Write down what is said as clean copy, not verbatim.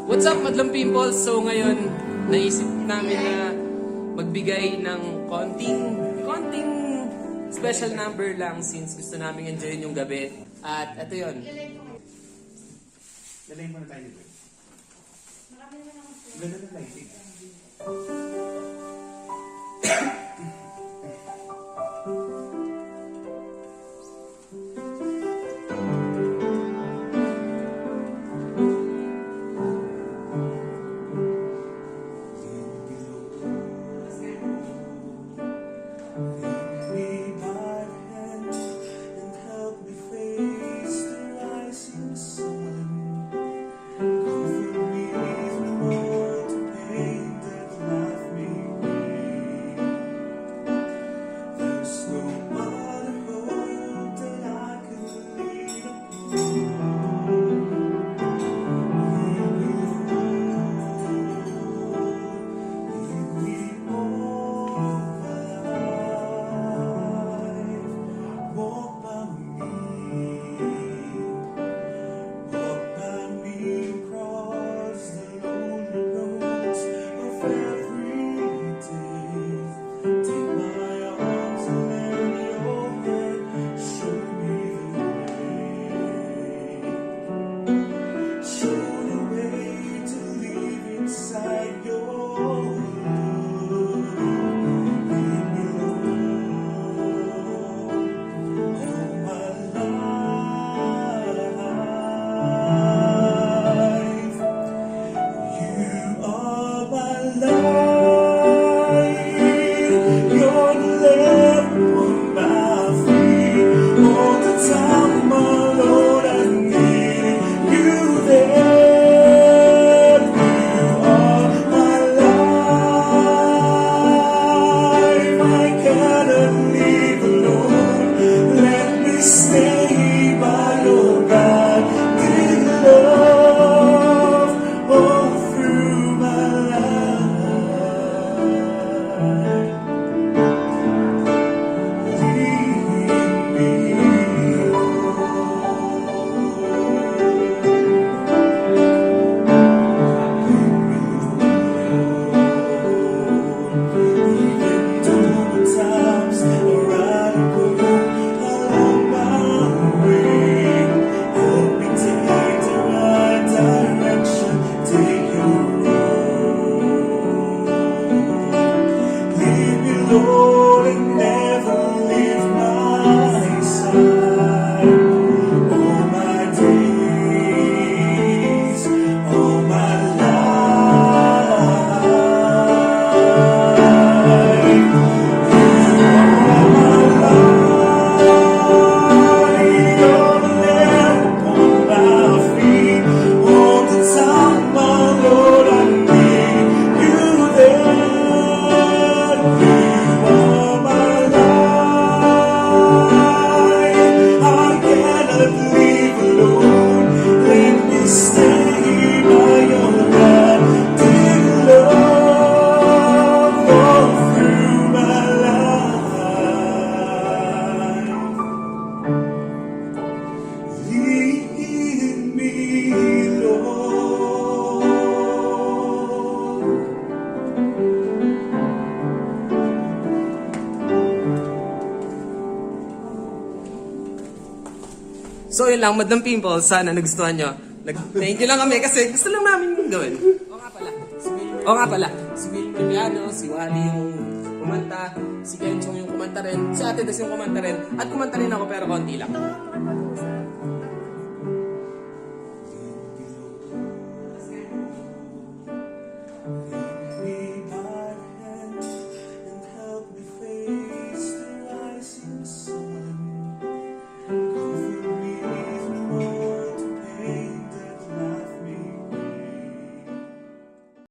What's up, Madlang People? So ngayon, naisip namin na magbigay ng konting special number lang since gusto namin enjoyin yung gabi. At ito yun. Dalay mo na tayo dito. Ganda na lighting. So yun lang, Madlang People, sana nagustuhan nyo. Thank you lang kami kasi gusto lang namin yung gawin. O nga pala, si Will Miliano, si Wally yung kumanta, si Kenchong yung kumanta rin, si Ate Des yung kumanta rin, at kumanta rin ako pero konti lang.